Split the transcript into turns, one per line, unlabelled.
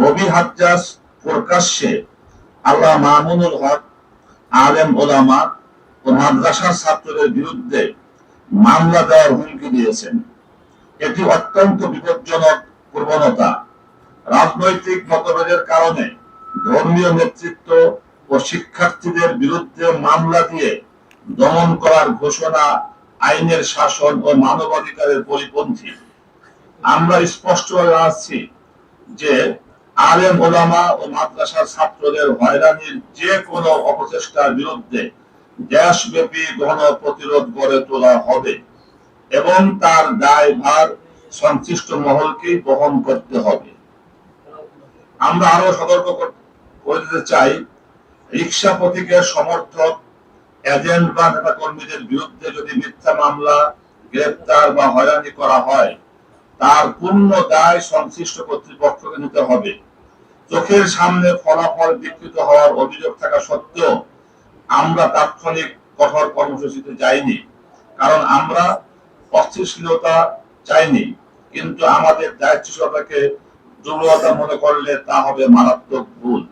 ববি হাজ্জাজ প্রকাশ্যে আল্লাহ মামুনুল হক, আলেম ওলামা ও মাদ্রাসার ছাত্রদের বিরুদ্ধে মামলা দেওয়ার হুমকি দিয়েছেন। এটি অত্যন্ত বিপজ্জনক প্রবণতা। রাজনৈতিক মতভেদের কারণে ধর্মীয় নেতৃত্ব ও শিক্ষার্থীদের বিরুদ্ধে মামলা দিয়ে দমন করার ঘোষণা আইনের শাসন ও মানবাধিকারের পরিপন্থী। আমরা স্পষ্টভাবে জানাচ্ছি যে আলেম ওলামা ও মাদ্রাসার ছাত্রদের হয়রানির যে কোনো অপচেষ্টার বিরুদ্ধে দেশব্যাপী গণ প্রতিরোধ গড়ে তোলা হবে এবং তার দায়ভার সংশ্লিষ্ট মহলকেই বহন করতে হবে। আমরা আরো সতর্ক করে দিতে চাই, রিক্সা প্রতীকের সমর্থক, এজেন্ট বা নেতা কর্মীদের বিরুদ্ধে যদি মিথ্যা মামলা, গ্রেপ্তার বা হয়রানি করা হয়, তার পূর্ণ দায় সংশ্লিষ্ট কর্তৃপক্ষকে নিতে হবে। চোখের সামনে ফলাফল বিকৃত হওয়ার অভিযোগ থাকা সত্ত্বেও আমরা তাৎক্ষণিক কঠোর কর্মসূচিতে যাইনি, কারণ আমরা অস্থিতিশীলতা চাইনি। কিন্তু আমাদের দায়িত্বশীলতাকে দুর্বলতা মনে করলে তা হবে মারাত্মক ভুল।